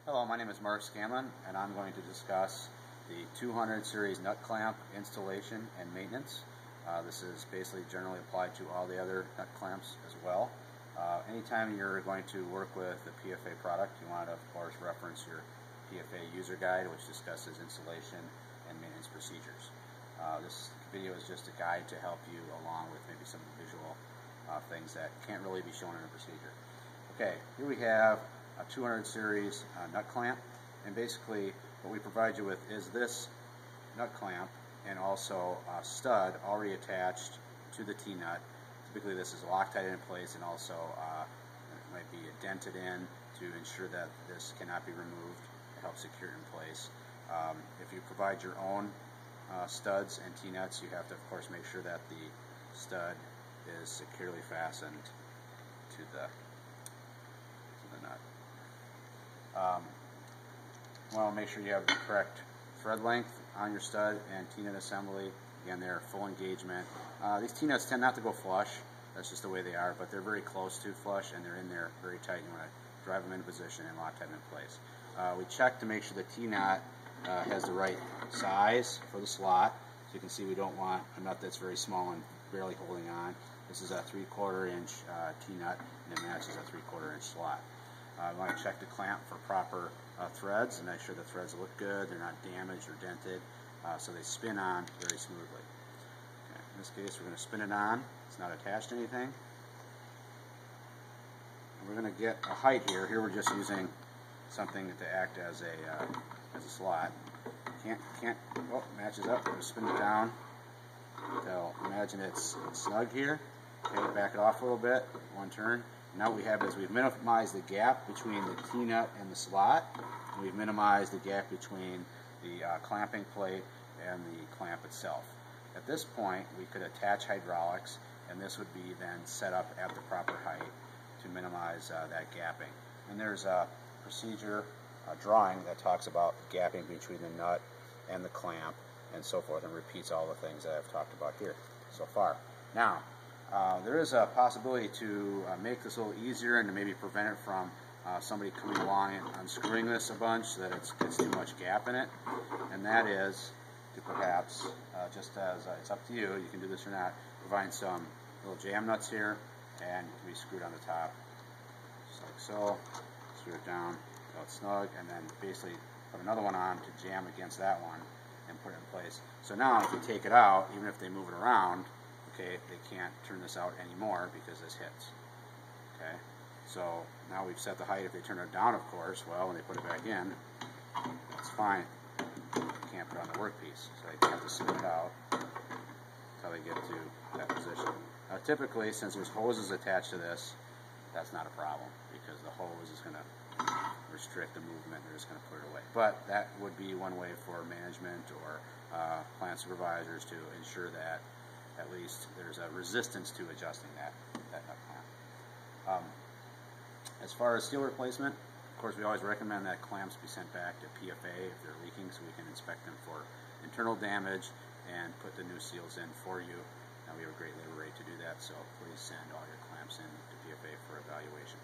Hello, my name is Mark Scanlon, and I'm going to discuss the 200 series nut clamp installation and maintenance. This is basically generally applied to all the other nut clamps as well. Anytime you're going to work with a PFA product, you want to, of course, reference your PFA user guide, which discusses installation and maintenance procedures. This video is just a guide to help you along with maybe some visual things that can't really be shown in a procedure. Okay, here we have a 200 series nut clamp, and basically what we provide you with is this nut clamp and also a stud already attached to the T-nut. Typically this is Loctite in place, and also it might be dented in to ensure that this cannot be removed to help secure it in place. If you provide your own studs and T-nuts, you have to of course make sure that the stud is securely fastened to the nut. Well, make sure you have the correct thread length on your stud and T-nut assembly. Again, they're full engagement. These T-nuts tend not to go flush. That's just the way they are, but they're very close to flush, and they're in there very tight. You want to drive them into position and lock them in place. We check to make sure the T-nut has the right size for the slot. So you can see we don't want a nut that's very small and barely holding on. This is a 3/4 inch T-nut, and it matches a 3/4 inch slot. We want to check the clamp for proper threads and make sure the threads look good, they're not damaged or dented, so they spin on very smoothly. Okay, in this case we're going to spin it on, it's not attached to anything. And we're going to get a height here. Here we're just using something to act as a slot. Oh, matches up, we're going to spin it down. So imagine it's snug here. Okay, back it off a little bit, one turn. Now what we have is we've minimized the gap between the T-nut and the slot, and we've minimized the gap between the clamping plate and the clamp itself. At this point, we could attach hydraulics, and this would be then set up at the proper height to minimize that gapping. And there's a procedure drawing that talks about the gapping between the nut and the clamp and so forth, and repeats all the things that I've talked about here so far. Now, there is a possibility to make this a little easier and to maybe prevent it from somebody coming along and unscrewing this a bunch so that it gets too much gap in it, and that is to perhaps, just as it's up to you, you can do this or not, provide some little jam nuts here, and it can be screwed on the top, just like so. Screw it down so it's snug, and then basically put another one on to jam against that one and put it in place. So now if you take it out, even if they move it around, okay, they can't turn this out anymore because this hits. Okay, so now we've set the height. If they turn it down, of course, well, when they put it back in, it's fine. They can't put it on the workpiece, so they have to spin it out until they get to that position. Now, typically, since there's hoses attached to this, that's not a problem because the hose is going to restrict the movement. They're just going to put it away. But that would be one way for management or plant supervisors to ensure that at least there's a resistance to adjusting that nut clamp. As far as seal replacement, of course we always recommend that clamps be sent back to PFA if they're leaking, so we can inspect them for internal damage and put the new seals in for you. Now we have a great labor rate to do that, so please send all your clamps in to PFA for evaluation.